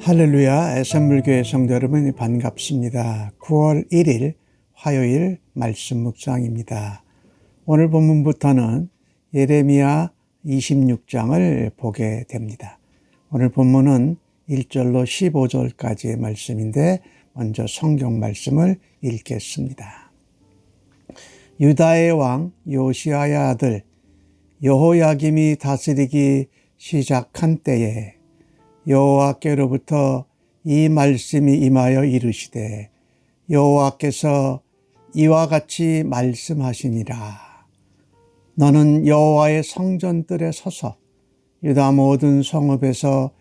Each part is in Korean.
할렐루야, 애선물교회 성도 여러분 반갑습니다. 9월 1일 화요일 말씀 묵상입니다. 오늘 본문부터는 예레미야 26장을 보게 됩니다. 오늘 본문은 1절로 15절까지의 말씀인데 먼저 성경 말씀을 읽겠습니다. 유다의 왕 요시야의 아들 여호야김이 다스리기 시작한 때에 여호와께로부터 이 말씀이 임하여 이르시되 여호와께서 이와 같이 말씀하시니라. 너는 여호와의 성전들에 서서 유다 모든 성읍에서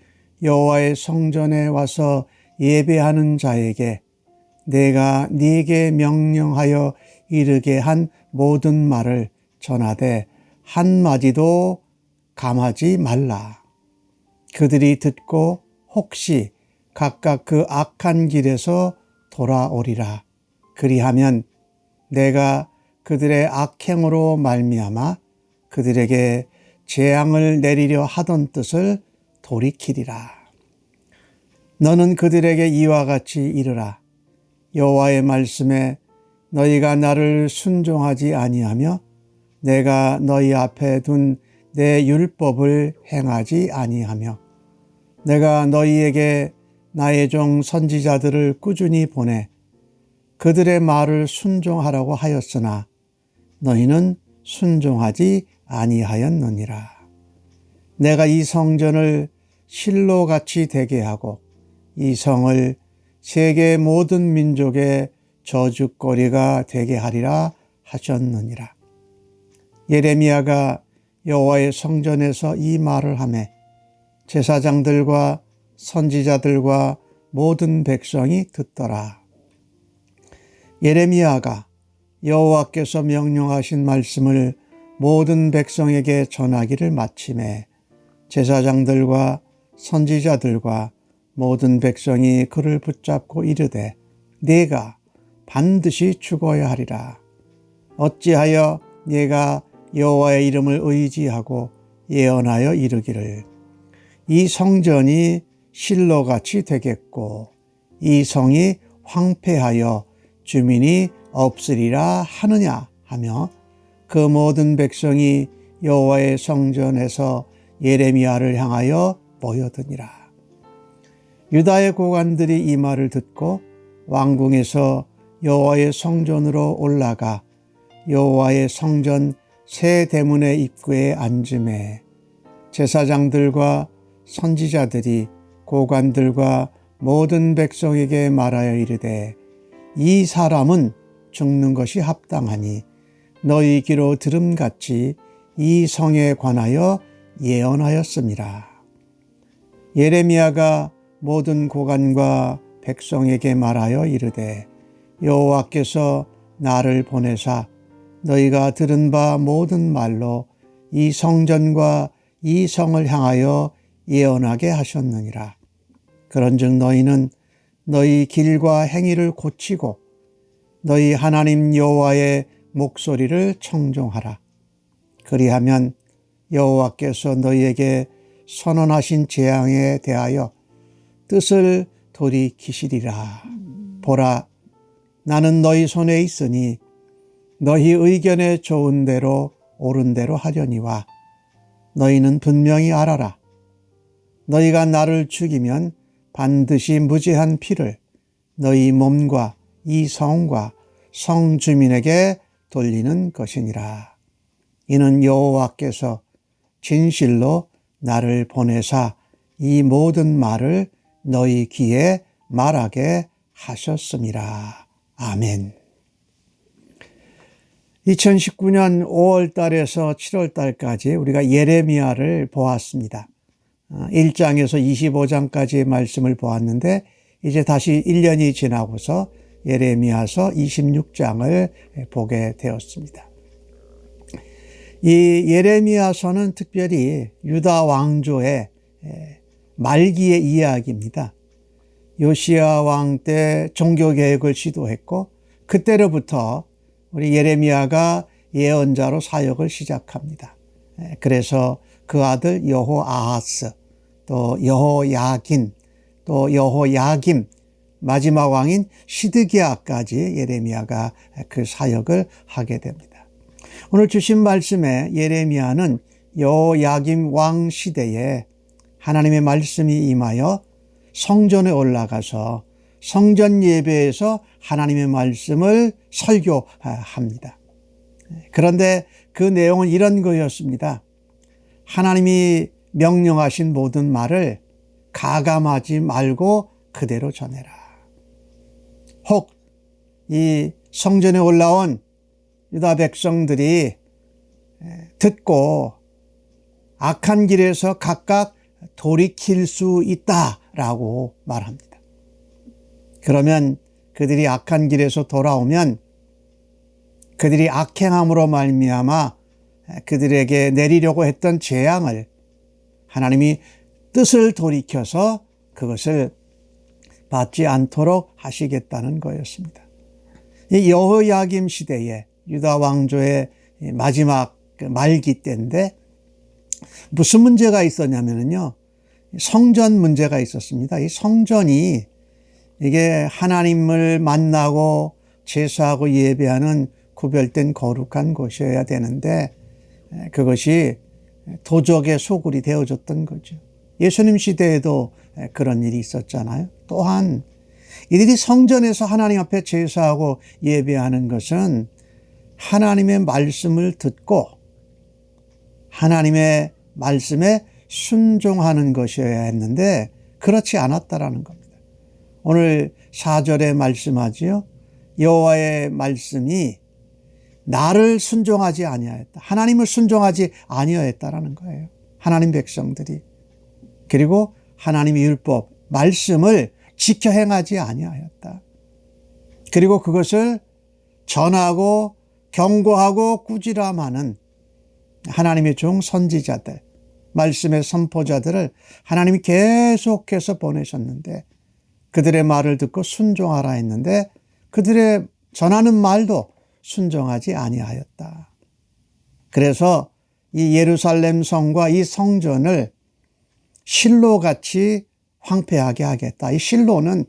여호와의 성전에 와서 예배하는 자에게 내가 네게 명령하여 이르게 한 모든 말을 전하되 한마디도 감하지 말라. 그들이 듣고 혹시 각각 그 악한 길에서 돌아오리라. 그리하면 내가 그들의 악행으로 말미암아 그들에게 재앙을 내리려 하던 뜻을 돌이키리라. 너는 그들에게 이와 같이 이르라. 여호와의 말씀에 너희가 나를 순종하지 아니하며 내가 너희 앞에 둔 내 율법을 행하지 아니하며 내가 너희에게 나의 종 선지자들을 꾸준히 보내 그들의 말을 순종하라고 하였으나 너희는 순종하지 아니하였느니라. 내가 이 성전을 실로같이 되게 하고 이 성을 세계 모든 민족의 저주거리가 되게 하리라 하셨느니라. 예레미야가 여호와의 성전에서 이 말을 하매 제사장들과 선지자들과 모든 백성이 듣더라. 예레미야가 여호와께서 명령하신 말씀을 모든 백성에게 전하기를 마치매 제사장들과 선지자들과 모든 백성이 그를 붙잡고 이르되 네가 반드시 죽어야 하리라. 어찌하여 네가 여호와의 이름을 의지하고 예언하여 이르기를 이 성전이 실로같이 되겠고 이 성이 황폐하여 주민이 없으리라 하느냐 하며 그 모든 백성이 여호와의 성전에서 예레미야를 향하여 모여드니라. 유다의 고관들이 이 말을 듣고 왕궁에서 여호와의 성전으로 올라가 여호와의 성전 새 대문의 입구에 앉음에 제사장들과 선지자들이 고관들과 모든 백성에게 말하여 이르되 이 사람은 죽는 것이 합당하니 너희 귀로 들음같이 이 성에 관하여 예언하였습니다. 예레미야가 모든 고관과 백성에게 말하여 이르되 여호와께서 나를 보내사 너희가 들은 바 모든 말로 이 성전과 이 성을 향하여 예언하게 하셨느니라. 그런즉 너희는 너희 길과 행위를 고치고 너희 하나님 여호와의 목소리를 청종하라. 그리하면 여호와께서 너희에게 선언하신 재앙에 대하여 뜻을 돌이키시리라. 보라, 나는 너희 손에 있으니 너희 의견에 좋은 대로 옳은 대로 하려니와 너희는 분명히 알아라. 너희가 나를 죽이면 반드시 무죄한 피를 너희 몸과 이 성과 성 주민에게 돌리는 것이니라. 이는 여호와께서 진실로 나를 보내사 이 모든 말을 너희 귀에 말하게 하셨음이라. 아멘. 2019년 5월 달에서 7월 달까지 우리가 예레미야를 보았습니다. 1장에서 25장까지의 말씀을 보았는데 이제 다시 1년이 지나고서 예레미야서 26장을 보게 되었습니다. 이 예레미야서는 특별히 유다 왕조의 말기의 이야기입니다. 요시야 왕 때 종교개혁을 시도했고 그때로부터 우리 예레미야가 예언자로 사역을 시작합니다. 그래서 그 아들 여호아하스 또 여호야긴 또 여호야김, 마지막 왕인 시드기야까지 예레미야가 그 사역을 하게 됩니다. 오늘 주신 말씀에 예레미야는 여호야김 왕 시대에 하나님의 말씀이 임하여 성전에 올라가서 성전 예배에서 하나님의 말씀을 설교합니다. 그런데 그 내용은 이런 거였습니다. 하나님이 명령하신 모든 말을 가감하지 말고 그대로 전해라. 혹 이 성전에 올라온 유다 백성들이 듣고 악한 길에서 각각 돌이킬 수 있다라고 말합니다. 그러면 그들이 악한 길에서 돌아오면 그들이 악행함으로 말미암아 그들에게 내리려고 했던 재앙을 하나님이 뜻을 돌이켜서 그것을 받지 않도록 하시겠다는 거였습니다. 이 여호야김 시대에 유다 왕조의 마지막 말기 때인데 무슨 문제가 있었냐면요. 성전 문제가 있었습니다. 이 성전이 이게 하나님을 만나고 제사하고 예배하는 구별된 거룩한 곳이어야 되는데 그것이 도적의 소굴이 되어졌던 거죠. 예수님 시대에도 그런 일이 있었잖아요. 또한 이들이 성전에서 하나님 앞에 제사하고 예배하는 것은 하나님의 말씀을 듣고 하나님의 말씀에 순종하는 것이어야 했는데 그렇지 않았다라는 겁니다. 오늘 4절에 말씀하지요. 여호와의 말씀이 나를 순종하지 아니하였다. 하나님을 순종하지 아니하였다라는 거예요. 하나님 백성들이. 그리고 하나님의 율법, 말씀을 지켜 행하지 아니하였다. 그리고 그것을 전하고 경고하고 꾸지람하는 하나님의 종 선지자들, 말씀의 선포자들을 하나님이 계속해서 보내셨는데 그들의 말을 듣고 순종하라 했는데 그들의 전하는 말도 순종하지 아니하였다. 그래서 이 예루살렘 성과 이 성전을 실로같이 황폐하게 하겠다. 이 실로는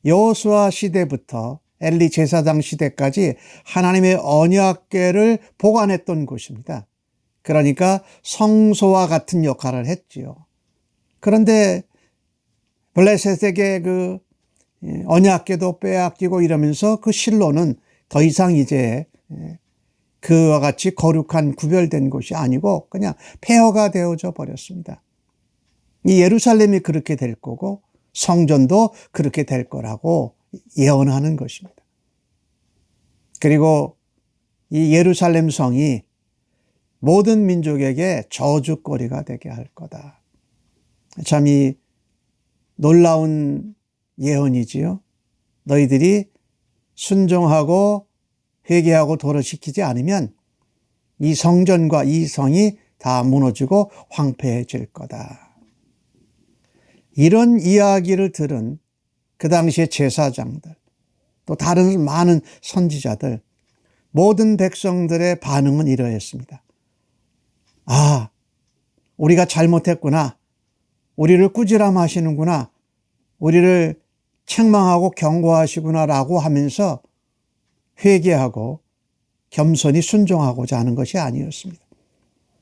여호수아 시대부터 엘리 제사장 시대까지 하나님의 언약궤를 보관했던 곳입니다. 그러니까 성소와 같은 역할을 했지요. 그런데 블레셋에게 그 언약궤도 빼앗기고 이러면서 그 실로는 더 이상 이제 그와 같이 거룩한 구별된 곳이 아니고 그냥 폐허가 되어져 버렸습니다. 이 예루살렘이 그렇게 될 거고 성전도 그렇게 될 거라고 예언하는 것입니다. 그리고 이 예루살렘 성이 모든 민족에게 저주거리가 되게 할 거다. 참 이 놀라운 예언이지요. 너희들이 순종하고 회개하고 도로시키지 않으면 이 성전과 이 성이 다 무너지고 황폐해질 거다. 이런 이야기를 들은 그 당시의 제사장들, 또 다른 많은 선지자들, 모든 백성들의 반응은 이러했습니다. 아, 우리가 잘못했구나. 우리를 꾸지람하시는구나. 우리를 책망하고 경고하시구나라고 하면서 회개하고 겸손히 순종하고자 하는 것이 아니었습니다.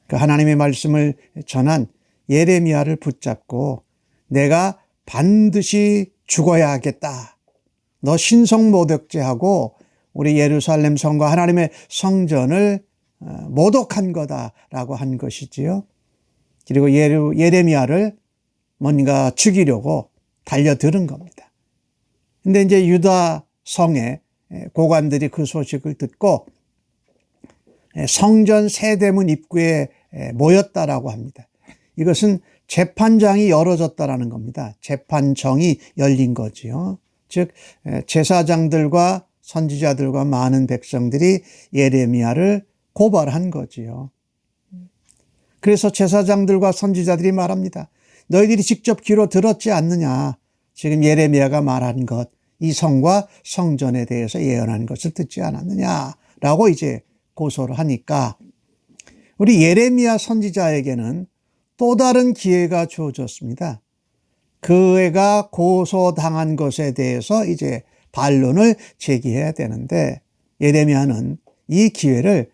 그 하나님의 말씀을 전한 예레미야를 붙잡고 내가 반드시 죽어야 하겠다. 너 신성모독죄하고 우리 예루살렘 성과 하나님의 성전을 모독한 거다라고 한 것이지요. 그리고 예레미야를 뭔가 죽이려고 달려들은 겁니다. 근데 이제 유다 성의 고관들이 그 소식을 듣고 성전 세대문 입구에 모였다라고 합니다. 이것은 재판장이 열어졌다라는 겁니다. 재판정이 열린 거지요. 즉 제사장들과 선지자들과 많은 백성들이 예레미야를 고발한 거지요. 그래서 제사장들과 선지자들이 말합니다. 너희들이 직접 귀로 들었지 않느냐. 지금 예레미야가 말한 것, 이 성과 성전에 대해서 예언한 것을 듣지 않았느냐라고 이제 고소를 하니까 우리 예레미야 선지자에게는 또 다른 기회가 주어졌습니다. 그 애가 고소당한 것에 대해서 이제 반론을 제기해야 되는데, 예레미야는 이 기회를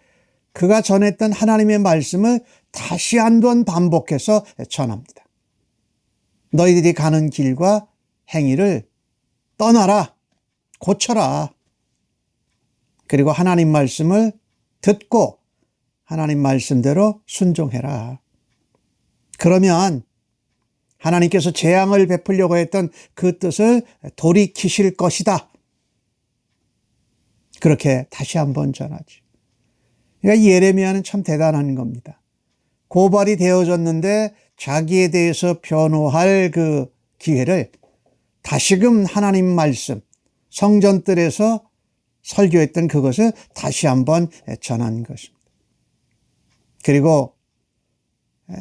그가 전했던 하나님의 말씀을 다시 한번 반복해서 전합니다. 너희들이 가는 길과 행위를 떠나라, 고쳐라. 그리고 하나님 말씀을 듣고 하나님 말씀대로 순종해라. 그러면 하나님께서 재앙을 베풀려고 했던 그 뜻을 돌이키실 것이다. 그렇게 다시 한번 전하죠. 그러니까 예레미야는 참 대단한 겁니다. 고발이 되어졌는데 자기에 대해서 변호할 그 기회를 다시금 하나님 말씀, 성전뜰에서 설교했던 그것을 다시 한번 전한 것입니다. 그리고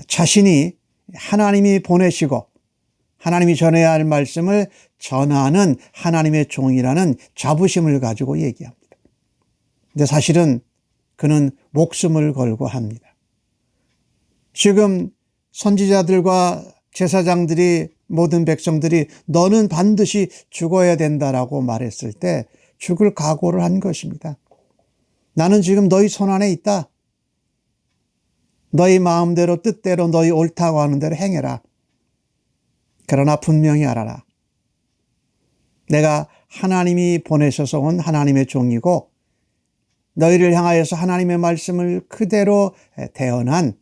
자신이 하나님이 보내시고 하나님이 전해야 할 말씀을 전하는 하나님의 종이라는 자부심을 가지고 얘기합니다. 근데 사실은 그는 목숨을 걸고 합니다. 지금 선지자들과 제사장들이, 모든 백성들이 너는 반드시 죽어야 된다라고 말했을 때 죽을 각오를 한 것입니다. 나는 지금 너희 손 안에 있다. 너희 마음대로 뜻대로 너희 옳다고 하는 대로 행해라. 그러나 분명히 알아라. 내가 하나님이 보내셔서 온 하나님의 종이고 너희를 향하여서 하나님의 말씀을 그대로 대언한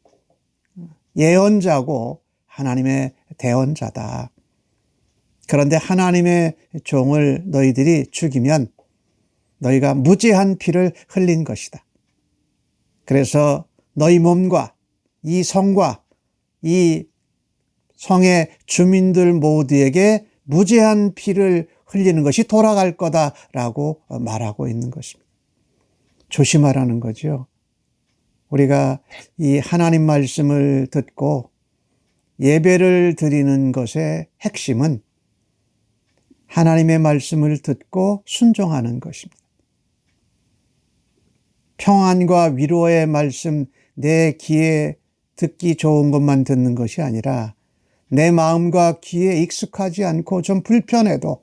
예언자고 하나님의 대언자다. 그런데 하나님의 종을 너희들이 죽이면 너희가 무죄한 피를 흘린 것이다. 그래서 너희 몸과 이 성과 이 성의 주민들 모두에게 무죄한 피를 흘리는 것이 돌아갈 거다라고 말하고 있는 것입니다. 조심하라는 거죠. 우리가 이 하나님 말씀을 듣고 예배를 드리는 것의 핵심은 하나님의 말씀을 듣고 순종하는 것입니다. 평안과 위로의 말씀, 내 귀에 듣기 좋은 것만 듣는 것이 아니라 내 마음과 귀에 익숙하지 않고 좀 불편해도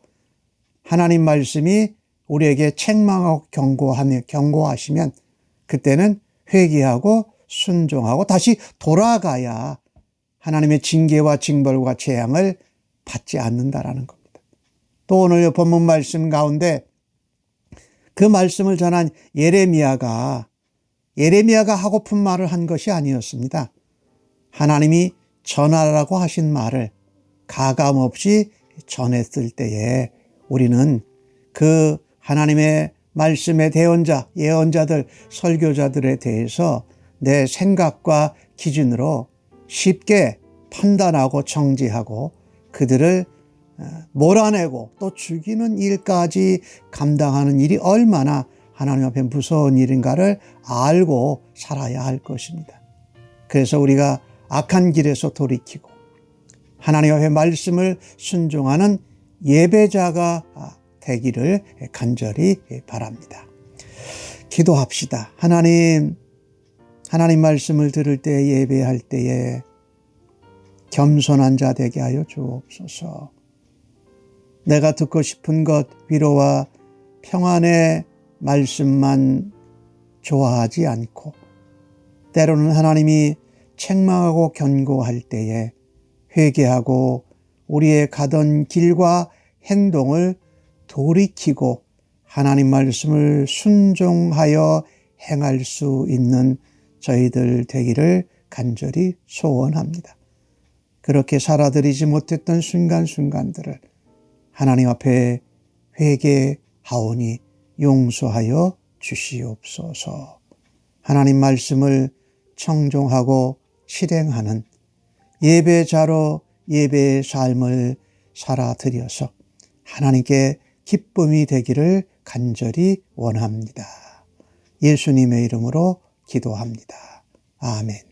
하나님 말씀이 우리에게 책망하고 경고하시면 그때는 회개하고 순종하고 다시 돌아가야 하나님의 징계와 징벌과 재앙을 받지 않는다라는 겁니다. 또 오늘 본문 말씀 가운데 그 말씀을 전한 예레미야가 하고픈 말을 한 것이 아니었습니다. 하나님이 전하라고 하신 말을 가감없이 전했을 때에 우리는 그 하나님의 말씀의 대언자, 예언자들, 설교자들에 대해서 내 생각과 기준으로 쉽게 판단하고 정죄하고 그들을 몰아내고 또 죽이는 일까지 감당하는 일이 얼마나 하나님 앞에 무서운 일인가를 알고 살아야 할 것입니다. 그래서 우리가 악한 길에서 돌이키고 하나님 앞에 말씀을 순종하는 예배자가 되기를 간절히 바랍니다. 기도합시다. 하나님 말씀을 들을 때, 예배할 때에 겸손한 자 되게 하여 주옵소서. 내가 듣고 싶은 것, 위로와 평안의 말씀만 좋아하지 않고 때로는 하나님이 책망하고 경고할 때에 회개하고 우리의 가던 길과 행동을 돌이키고 하나님 말씀을 순종하여 행할 수 있는 저희들 되기를 간절히 소원합니다. 그렇게 살아드리지 못했던 순간순간들을 하나님 앞에 회개하오니 용서하여 주시옵소서. 하나님 말씀을 청종하고 실행하는 예배자로 예배의 삶을 살아드려서 하나님께 기쁨이 되기를 간절히 원합니다. 예수님의 이름으로 기도합니다. 아멘.